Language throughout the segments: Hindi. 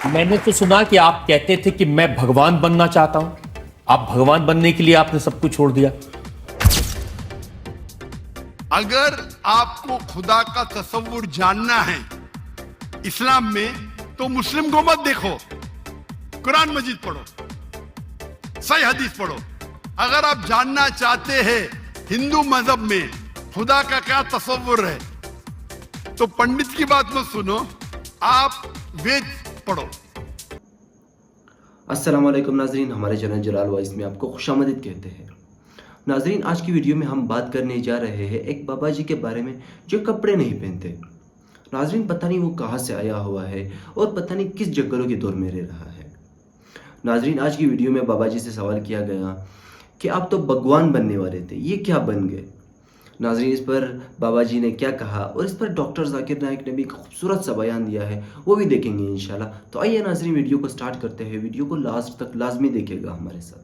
मैंने तो सुना कि आप कहते थे कि मैं भगवान बनना चाहता हूं। आप भगवान बनने के लिए आपने सब कुछ छोड़ दिया। अगर आपको खुदा का तसव्वुर जानना है इस्लाम में, तो मुस्लिम को मत देखो, कुरान मजीद पढ़ो, सही हदीस पढ़ो। अगर आप जानना चाहते हैं हिंदू मजहब में खुदा का क्या तसव्वुर है, तो पंडित की बात मत सुनो, आप वेद पढ़ो। अस्सलाम वालेकुम नाजरीन, हमारे चैनल जलाल वॉइस में आपको खुशामदीद कहते हैं। नाजरीन, आज की वीडियो में हम बात करने जा रहे हैं एक बाबा जी के बारे में जो कपड़े नहीं पहनते। नाजरीन, पता नहीं वो कहाँ से आया हुआ है और पता नहीं किस जंगलों के दौर में रह रहा है। नाजरीन, आज की वीडियो में बाबा जी से सवाल किया गया कि आप तो भगवान बनने वाले थे, ये क्या बन गए। नाजरीन, इस पर बाबा जी ने क्या कहा और इस पर डॉक्टर जाकिर नाइक ने भी खूबसूरत सा बयान दिया है, वो भी देखेंगे इंशाल्लाह। तो आइए नाजरीन, वीडियो को स्टार्ट करते हैं। वीडियो को लास्ट तक लाजमी देखिएगा हमारे साथ।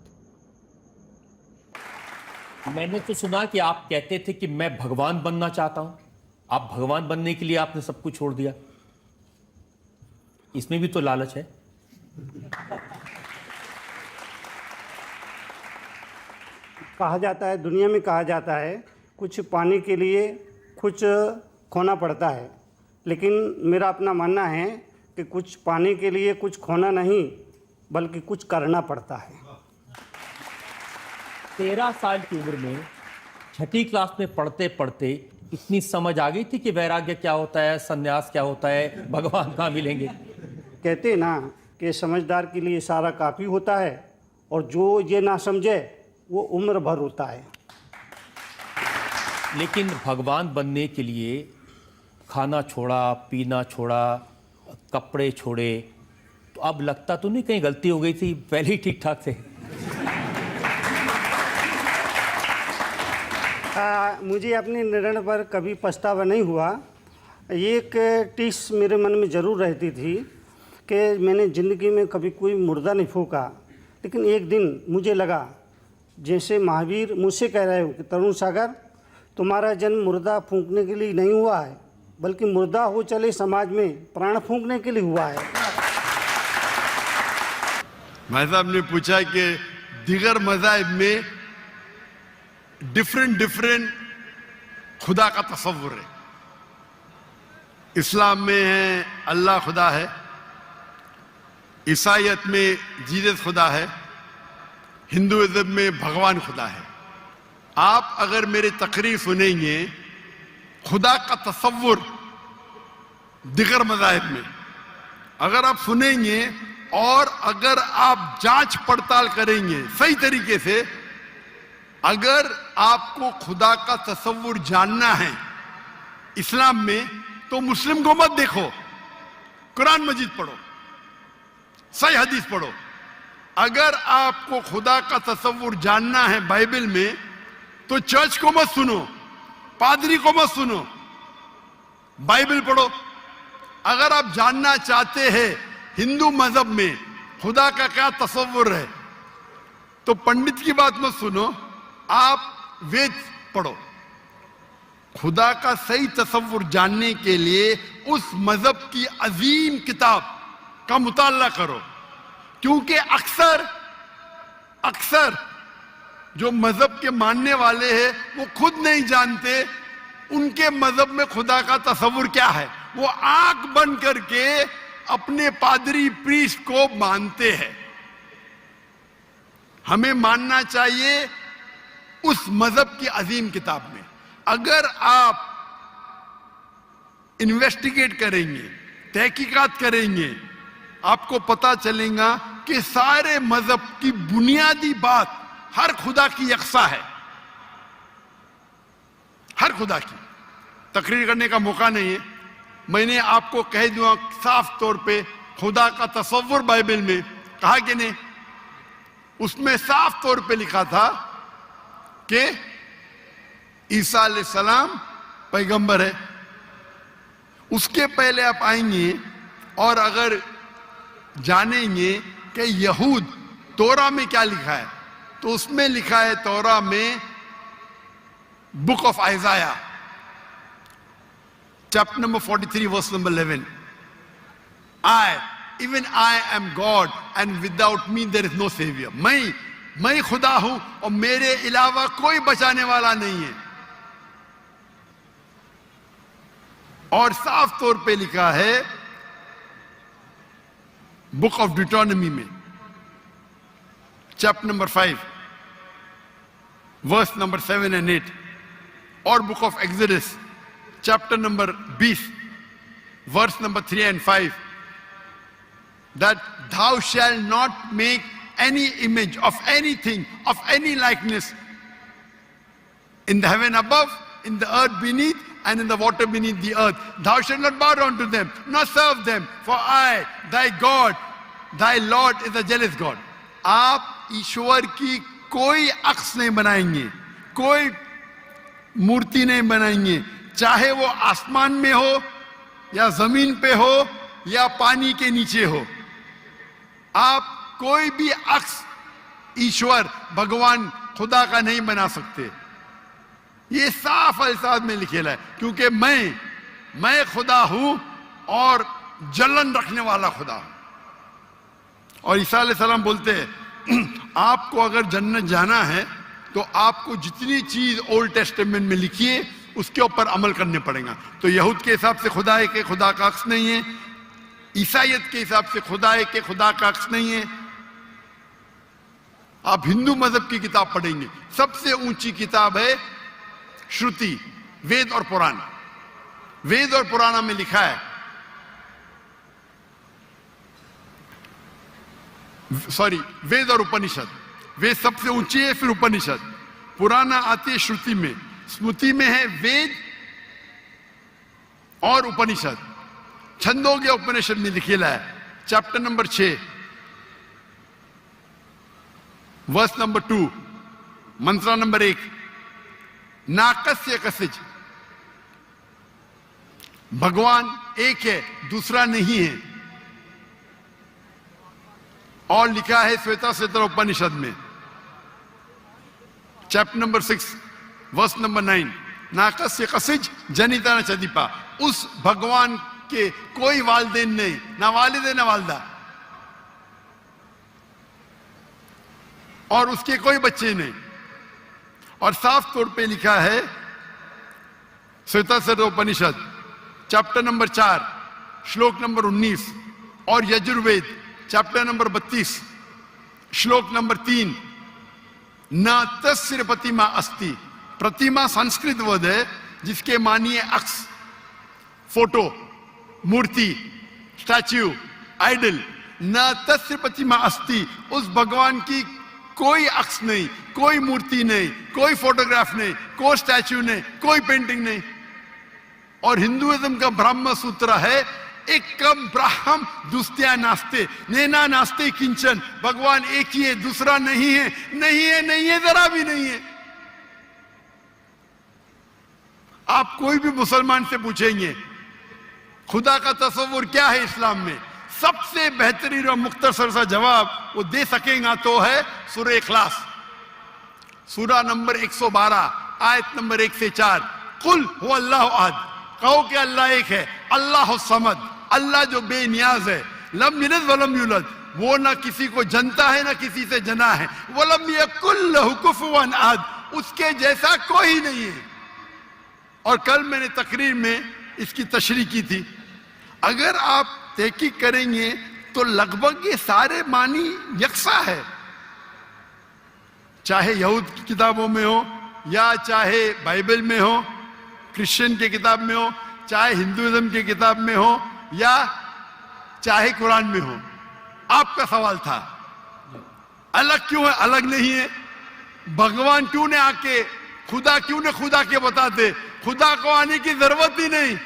मैंने तो सुना कि आप कहते थे कि मैं भगवान बनना चाहता हूं। आप भगवान बनने के लिए आपने सब कुछ छोड़ दिया। इसमें भी तो लालच है। कहा जाता है, दुनिया में कहा जाता है, कुछ पाने के लिए कुछ खोना पड़ता है। लेकिन मेरा अपना मानना है कि कुछ पाने के लिए कुछ खोना नहीं, बल्कि कुछ करना पड़ता है। 13 साल की उम्र में छठी क्लास में पढ़ते पढ़ते इतनी समझ आ गई थी कि वैराग्य क्या होता है, सन्यास क्या होता है, भगवान कहाँ मिलेंगे। कहते हैं ना कि समझदार के लिए सारा काफ़ी होता है, और जो ये ना समझे वो उम्र भर होता है। लेकिन भगवान बनने के लिए खाना छोड़ा, पीना छोड़ा, कपड़े छोड़े, तो अब लगता तो नहीं कहीं गलती हो गई थी, पहले ही ठीक ठाक थे। मुझे अपने निर्णय पर कभी पछतावा नहीं हुआ। एक टिस मेरे मन में ज़रूर रहती थी कि मैंने ज़िंदगी में कभी कोई मुर्दा नहीं फूंका। लेकिन एक दिन मुझे लगा जैसे महावीर मुझसे कह रहे हो कि तरुण सागर, तुम्हारा जन्म मुर्दा फूंकने के लिए नहीं हुआ है, बल्कि मुर्दा हो चले समाज में प्राण फूंकने के लिए हुआ है। भाई साहब ने पूछा कि दीगर मज़ाहिब में डिफरेंट खुदा का तसव्वुर है। इस्लाम में है अल्लाह खुदा है, ईसाईयत में जीसस खुदा है, हिंदुइज्म में भगवान खुदा है। आप अगर मेरे तकरीर सुनेंगे खुदा का तसव्वुर दिगर मज़ाहिब में अगर आप सुनेंगे और अगर आप जांच पड़ताल करेंगे सही तरीके से, अगर आपको खुदा का तसव्वुर जानना है इस्लाम में, तो मुस्लिम को मत देखो, कुरान मजीद पढ़ो, सही हदीस पढ़ो। अगर आपको खुदा का तसव्वुर जानना है बाइबल में, तो चर्च को मत सुनो, पादरी को मत सुनो, बाइबल पढ़ो। अगर आप जानना चाहते हैं हिंदू मजहब में खुदा का क्या तसव्वुर है, तो पंडित की बात मत सुनो, आप वेद पढ़ो। खुदा का सही तसव्वुर जानने के लिए उस मजहब की अजीम किताब का मुताला करो, क्योंकि अक्सर जो मजहब के मानने वाले हैं वो खुद नहीं जानते उनके मजहब में खुदा का तसव्वुर क्या है। वो आंख बंद करके अपने पादरी प्रीस्ट को मानते हैं। हमें मानना चाहिए उस मजहब की अजीम किताब में। अगर आप इन्वेस्टिगेट करेंगे, तहकीकात करेंगे, आपको पता चलेगा कि सारे मजहब की बुनियादी बात हर खुदा की यकसा है। हर खुदा की तकरीर करने का मौका नहीं है। मैंने आपको कह दूंगा साफ तौर पे, खुदा का तसव्वुर बाइबल में कहा कि नहीं, उसमें साफ तौर पे लिखा था कि ईसा अलैहिस्सलाम पैगंबर है। उसके पहले आप आएंगे और अगर जानेंगे कि यहूद तोरा में क्या लिखा है, तो उसमें लिखा है तोरा में book of Isaiah chapter number 43 verse number 11, I even I am God and without me there is no savior. मैं खुदा हूं और मेरे अलावा कोई बचाने वाला नहीं है। और साफ तौर पे लिखा है बुक ऑफ डिटोनॉमी में chapter number 5 verse number 7 and 8 और book of Exodus chapter number 20 verse number 3 and 5 that thou shalt not make any image of anything, of any likeness in the heaven above, in the earth beneath, and in the water beneath the earth. Thou shalt not bow down to them, nor serve them, for I, thy God, thy Lord is a jealous God. आप ईश्वर की कोई अक्स नहीं बनाएंगे, कोई मूर्ति नहीं बनाएंगे, चाहे वो आसमान में हो या जमीन पे हो या पानी के नीचे हो। आप कोई भी अक्स ईश्वर भगवान खुदा का नहीं बना सकते। ये साफ अल्फाज में लिखेला है, क्योंकि मैं खुदा हूं और जलन रखने वाला खुदा हूं। और ईसा अलैहिस्सलाम बोलते हैं आपको अगर जन्नत जाना है तो आपको जितनी चीज ओल्ड टेस्टामेंट में लिखी है उसके ऊपर अमल करने पड़ेगा। तो यहूद के हिसाब से खुदा है कि खुदा का अक्स नहीं है, ईसाईयत के हिसाब से खुदा है कि खुदा का अक्स नहीं है। आप हिंदू मजहब की किताब पढ़ेंगे, सबसे ऊंची किताब है श्रुति, वेद और पुराण। वेद और पुराण में लिखा है, सॉरी वेद और उपनिषद, वेद सबसे ऊंची है, फिर उपनिषद, पुराण आती है श्रुति में, स्मृति में है वेद और उपनिषद। छंदोग्य उपनिषद में लिखेला है चैप्टर नंबर 6 वर्स नंबर 2 मंत्र नंबर 1 नाकस्य कसिज, भगवान एक है, दूसरा नहीं है। और लिखा है श्वेता श्वेतर उपनिषद में चैप्टर नंबर 6 वर्स नंबर 9 नाकस्य कसिज जनिता न चदीपा, उस भगवान के कोई वालिदैन नहीं, ना वालिद ना वालदा, और उसके कोई बच्चे नहीं। और साफ तौर पे लिखा है श्वेता श्वेतर उपनिषद चैप्टर नंबर 4 श्लोक नंबर 19 और यजुर्वेद चैप्टर नंबर 32 श्लोक नंबर 3 न तस्य प्रतिमा अस्ति। प्रतिमा संस्कृत वर्ड है जिसके मानिए अक्स, फोटो, मूर्ति, स्टैच्यू, आइडल। न तस्य प्रतिमा अस्ति, उस भगवान की कोई अक्स नहीं, कोई मूर्ति नहीं, कोई फोटोग्राफ नहीं, कोई स्टैच्यू नहीं, कोई पेंटिंग नहीं। और हिंदुइज्म का ब्रह्म सूत्र है एकम ब्रह्म दुस्त्या नास्ते नैना नास्ते किंचन, भगवान एक ही है, दूसरा नहीं है, नहीं है, नहीं है, जरा भी नहीं है। आप कोई भी मुसलमान से पूछेंगे खुदा का तस्वुर क्या है इस्लाम में, सबसे बेहतरीन और मुख्तसर सा जवाब वो दे सकेगा तो है सूरह इखलास, सूरा नंबर 112 आयत नंबर 1 से 4। कुल हु अल्लाहु अहद, कहो कि अल्लाह एक है, अल्लाहु समद, अल्लाह जो बेनियाज है, लम यलिद वलम यूलद, वो ना किसी को जनता है ना किसी से जना है, वलम यकुल लहु कुफुवन अहद, उसके जैसा कोई नहीं है। और कल मैंने तकरीर में इसकी तशरीह की थी। अगर आप तहकीक करेंगे तो लगभग ये सारे मानी यकसा है, चाहे यहूद की किताबों में हो या चाहे बाइबल में हो, क्रिश्चियन की किताब में हो, चाहे हिंदुइज्म की किताब में हो या चाहे कुरान में हो। आपका सवाल था अलग क्यों है, अलग नहीं है। भगवान क्यों ने आके, खुदा क्यों ने खुदा के बताते, खुदा को आने की जरूरत ही नहीं,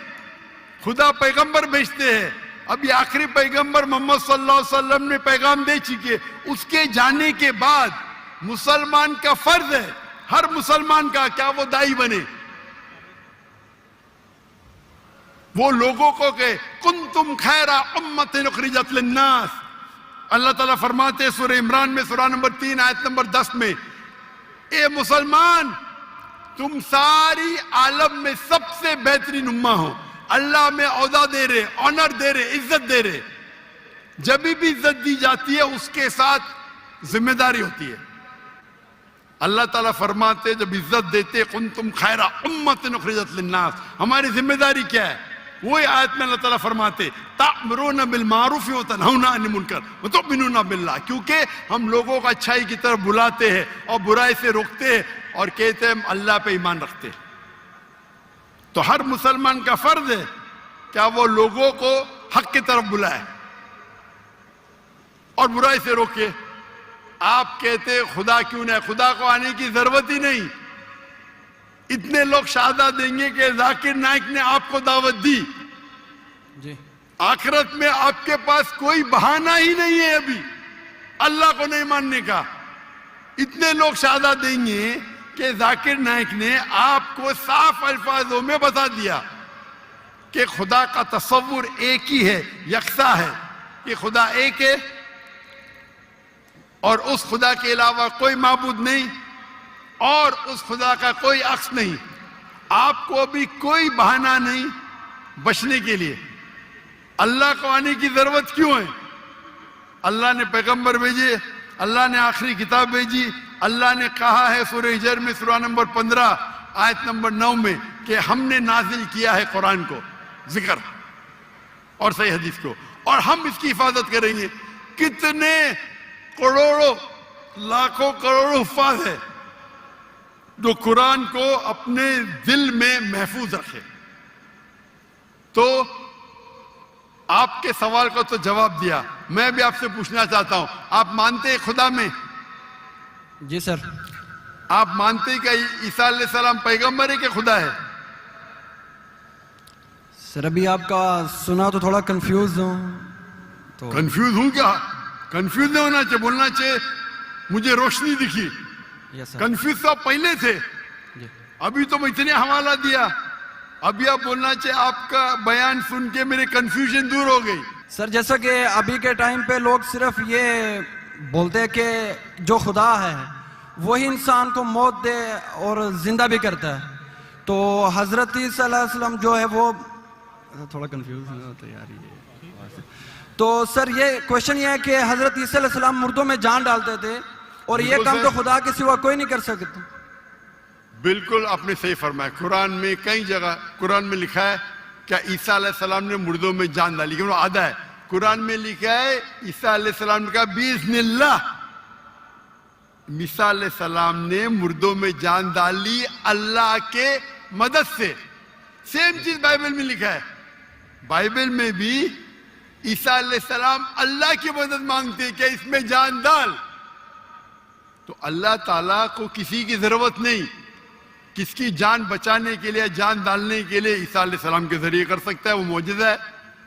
खुदा पैगंबर भेजते हैं। अभी आखिरी पैगंबर मोहम्मद सल्लल्लाहु अलैहि वसल्लम ने पैगाम दे चुके, उसके जाने के बाद मुसलमान का फर्ज है, हर मुसलमान का, क्या वो दाई बने, वो लोगों को कहे कुंतुम खैरा उम्मतिन उखरिजत लिन्नास। अल्लाह ताला फरमाते हैं सूरह इमरान में सूरा नंबर 3 आयत नंबर 10 में, ए मुसलमान तुम सारी आलम में सबसे बेहतरीन उम्मा हो। अल्लाह में औदा दे रहे, ऑनर दे रहे, इज्जत दे रहे। जब भी इज्जत दी जाती है उसके साथ जिम्मेदारी होती है। अल्लाह ताला फरमाते जब इज्जत देते कुंतुम खैरा उम्मतिन उखरिजत लिन्नास, हमारी जिम्मेदारी क्या है? वही आयत में अल्लाह ताला फरमाते तामुरूना बिल मारूफ व तनहौना अनिल मुनकर व तुमिनूना बिल्लाह, क्योंकि हम लोगों को अच्छाई की तरफ बुलाते हैं और बुराई से रोकते हैं और कहते हैं हम अल्लाह पे ईमान रखते हैं। तो हर मुसलमान का फर्ज है क्या वो लोगों को हक की तरफ बुलाए और बुराई से रोके। आप कहते खुदा क्यों नहीं? खुदा को आने की जरूरत ही नहीं। इतने लोग शहादत देंगे कि जाकिर नाइक ने आपको दावत दी जी। आखिरत में आपके पास कोई बहाना ही नहीं है अभी अल्लाह को नहीं मानने का। इतने लोग शहादत देंगे कि जाकिर नाइक ने आपको साफ अल्फाजों में बता दिया कि खुदा का तस्वुर एक ही है, यकसा है, कि खुदा एक है और उस खुदा के अलावा कोई माबूद नहीं और उस खुदा का कोई अक्स नहीं। आपको अभी कोई बहाना नहीं बचने के लिए। अल्लाह को आने की जरूरत क्यों है? अल्लाह ने पैगंबर भेजे, अल्लाह ने आखिरी किताब भेजी। अल्लाह ने कहा है सूरह हिजर में सूरा नंबर 15 आयत नंबर 9 में कि हमने नाजिल किया है कुरान को, जिक्र और सही हदीस को, और हम इसकी हिफाजत करेंगे। कितने करोड़ों लाखों करोड़ों हुफ्फाज़ है जो कुरान को अपने दिल में महफूज रखे। तो आपके सवाल का तो जवाब दिया। मैं भी आपसे पूछना चाहता हूं, आप मानते हैं खुदा में? जी सर। आप मानते हैं कि ईसा अलैहिस्सलाम पैगंबर है कि खुदा है? सर अभी आपका सुना तो थोड़ा कंफ्यूज हूँ। तो कंफ्यूज हूं क्या? कंफ्यूज नहीं होना चाहिए, बोलना चाहिए मुझे रोशनी दिखी। Yes sir. कंफ्यूज तो आप पहले थे, जी। अभी तो मैं इतने हवाला दिया, अभी आप बोलना चाहिए आपका बयान सुन के मेरे कंफ्यूजन दूर हो गई। सर जैसा कि अभी के टाइम पे लोग सिर्फ ये बोलते हैं कि जो खुदा है वही इंसान को मौत दे और जिंदा भी करता है। तो हजरत ईसा अलैहिस्सलाम जो है वो थोड़ा कंफ्यूज होता है यार ये। तो सर ये क्वेश्चन ये है कि हजरत ईसा अलैहिस्सलाम मुर्दों में जान डालते थे और ये काम तो खुदा के सिवा कोई नहीं कर सकता। बिल्कुल आपने सही फरमाया। कुरान में कई जगह कुरान में लिखा है क्या ईसा अलैहिस्सलाम ने मुर्दों में जान डाली, क्योंकि आधा है। कुरान में लिखा है ईसा अलैहिस्सलाम ने कहा बिइज़्निल्लाह, ईसा अलैहिस्सलाम ने मुर्दों में जान डाली अल्लाह के मदद से। सेम चीज बाइबल में लिखा है। बाइबल में भी ईसा अलैहिस्सलाम अल्लाह की मदद मांगते हैं कि इसमें जान डाल। तो अल्लाह ताला को किसी की जरूरत नहीं, किसकी जान बचाने के लिए जान डालने के लिए ईसा अलैहिस्सलाम के जरिए कर सकता है। वो मौजूदा है।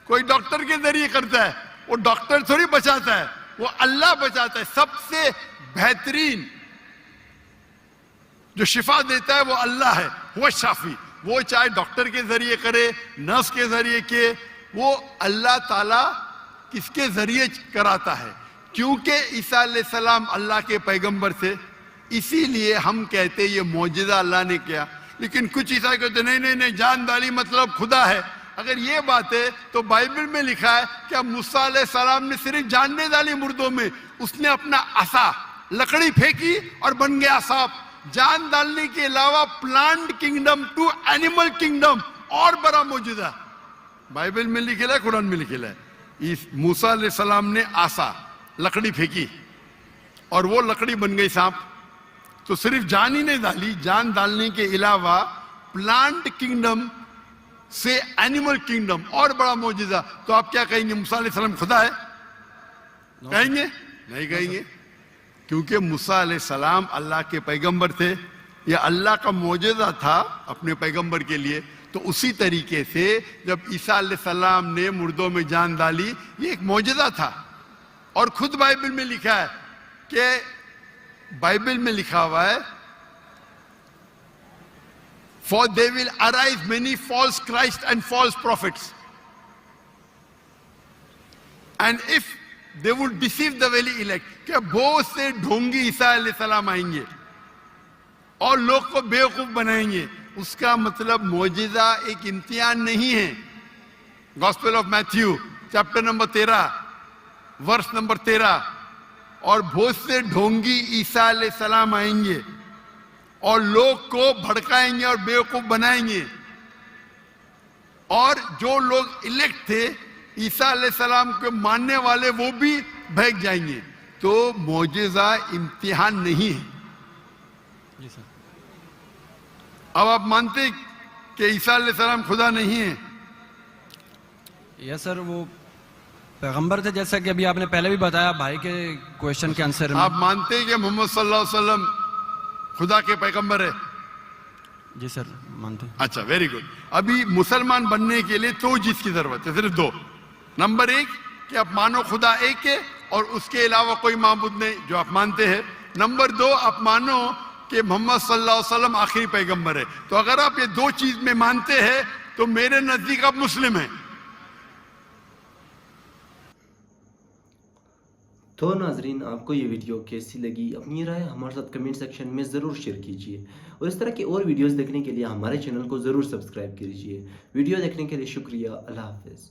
कोई डॉक्टर के जरिए करता है, वो डॉक्टर थोड़ी बचाता है, वो अल्लाह बचाता है। सबसे बेहतरीन जो शिफा देता है वो अल्लाह है, वो शाफी। वो चाहे डॉक्टर के जरिए करे, नर्स के जरिए के, वो अल्लाह ताला किसके जरिए कराता है, क्योंकि ईसा अलैहिस्सलाम अल्लाह के पैगंबर थे। इसीलिए हम कहते ये मौजूदा अल्लाह ने किया। लेकिन कुछ ईसाई कहते नहीं नहीं नहीं, जान डाली मतलब खुदा है। अगर ये बात है तो बाइबल में लिखा है कि मूसा अलैहिस्सलाम ने सिर्फ जानने डाली मुर्दों में, उसने अपना असा लकड़ी फेंकी और बन गया सांप। जान डालने के अलावा plant kingdom to animal kingdom और बड़ा मौजूदा बाइबल में लिखेला है, कुरान में लिखेला है। इस मूसा अलैहिस्सलाम ने आसा लकड़ी फेंकी और वो लकड़ी बन गई सांप। तो सिर्फ जान ही नहीं डाली, जान डालने के अलावा प्लांट किंगडम से एनिमल किंगडम और बड़ा मौजूदा। तो आप क्या कहेंगे मूसा अलैहिस्सलाम खुदा है? कहेंगे? नहीं कहेंगे, क्योंकि मूसा अलैहिस्सलाम अल्लाह के पैगंबर थे। यह अल्लाह का मौजूदा था अपने पैगंबर के लिए। तो उसी तरीके से जब ईसा अलैहिस्सलाम ने मुर्दों में जान डाली, ये एक मौजूदा था। और खुद बाइबल में लिखा है कि बाइबल में लिखा हुआ है For they will arise many false Christ and false prophets. And if they would deceive the very elect, क्या बहुत से ढोंगी ईसा अलैहिस्सलाम आएंगे और लोग को बेवकूफ बनाएंगे। उसका मतलब मौजिजा एक इम्तिहान नहीं है। Gospel of Matthew chapter number 13 वर्ष नंबर 13, और भोज से ढोंगी ईसा अलैहिस्सलाम आएंगे और लोग को भड़काएंगे और बेवकूफ बनाएंगे, और जो लोग इलेक्ट थे ईसा अलैहिस्सलाम के मानने वाले वो भी भाग जाएंगे। तो मौजिज़ा इम्तिहान नहीं है। जी सर। अब आप मानते कि ईसा अलैहिस्सलाम खुदा नहीं है? यस सर, वो पैगंबर थे, जैसा कि अभी आपने पहले भी बताया भाई के क्वेश्चन के आंसर में। आप मानते हैं कि मोहम्मद सल्लल्लाहु अलैहि वसल्लम खुदा के पैगंबर है? जी सर, मानते हैं। अच्छा, वेरी गुड। अभी मुसलमान बनने के लिए 2 चीज की जरूरत है, सिर्फ 2। नंबर 1 कि आप मानो खुदा एक है और उसके अलावा कोई माबूद नहीं, जो आप मानते हैं। नंबर 2, आप मानो कि मोहम्मद सल्लल्लाहु अलैहि वसल्लम आखिरी पैगंबर है। तो अगर आप ये 2 चीज में मानते हैं तो मेरे नजदीक आप मुस्लिम हैं। तो नाजरीन, आपको ये वीडियो कैसी लगी? अपनी राय हमारे साथ कमेंट सेक्शन में ज़रूर शेयर कीजिए, और इस तरह की और वीडियोस देखने के लिए हमारे चैनल को ज़रूर सब्सक्राइब कीजिए। वीडियो देखने के लिए शुक्रिया। अल्लाह हाफ़िज़।